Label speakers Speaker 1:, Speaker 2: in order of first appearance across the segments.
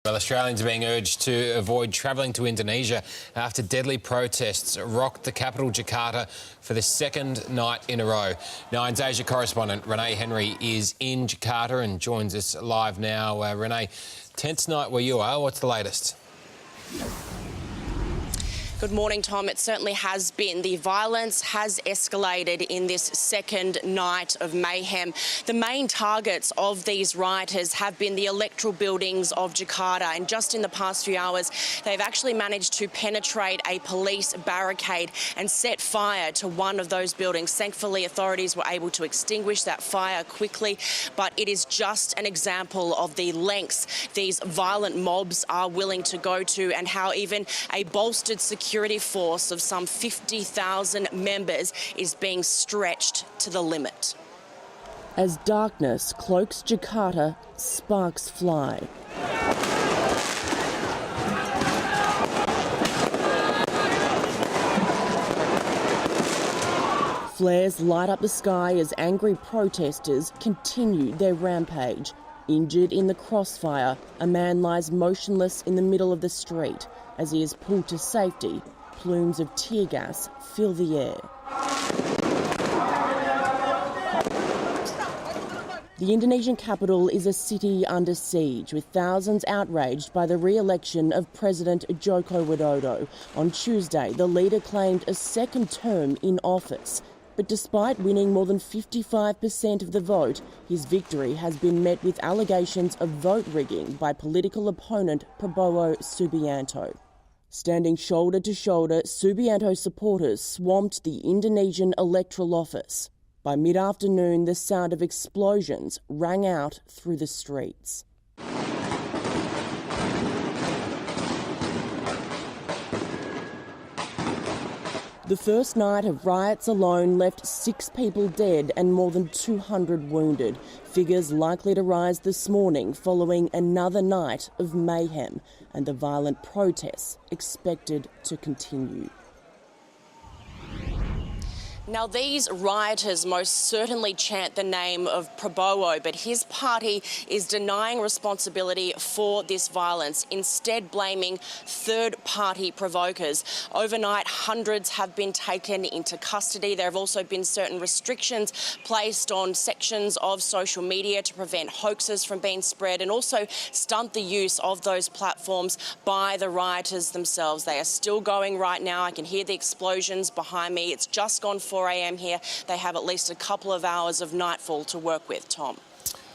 Speaker 1: Well, Australians are being urged to avoid travelling to Indonesia after deadly protests rocked the capital, Jakarta, for the second night in a row. Nine's Asia correspondent Renee Henry is in Jakarta and joins us live now. Renee, tense night where you are. What's the latest?
Speaker 2: Good morning, Tom. It certainly has been. The violence has escalated in this second night of mayhem. The main targets of these rioters have been the electoral buildings of Jakarta, and just in the past few hours, they've actually managed to penetrate a police barricade and set fire to one of those buildings. Thankfully, authorities were able to extinguish that fire quickly, but it is just an example of the lengths these violent mobs are willing to go to, and how even a bolstered security force of some 50,000 members is being stretched to the limit.
Speaker 3: As darkness cloaks Jakarta, sparks fly. Flares light up the sky as angry protesters continue their rampage. Injured in the crossfire, a man lies motionless in the middle of the street. As he is pulled to safety, plumes of tear gas fill the air. The Indonesian capital is a city under siege, with thousands outraged by the re-election of President Joko Widodo. On Tuesday, the leader claimed a second term in office. But despite winning more than 55% of the vote, his victory has been met with allegations of vote rigging by political opponent Prabowo Subianto. Standing shoulder to shoulder, Subianto supporters swamped the Indonesian electoral office. By mid-afternoon, the sound of explosions rang out through the streets. The first night of riots alone left 6 people dead and more than 200 wounded. Figures likely to rise this morning following another night of mayhem, and the violent protests expected to continue.
Speaker 2: Now, these rioters most certainly chant the name of Prabowo, but his party is denying responsibility for this violence, instead blaming third-party provokers. Overnight, hundreds have been taken into custody. There have also been certain restrictions placed on sections of social media to prevent hoaxes from being spread and also stunt the use of those platforms by the rioters themselves. They are still going right now. I can hear the explosions behind me. It's just gone 4 a.m. here. They have at least a couple of hours of nightfall to work with, Tom.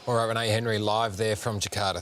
Speaker 1: All right, Renee Henry live there from Jakarta.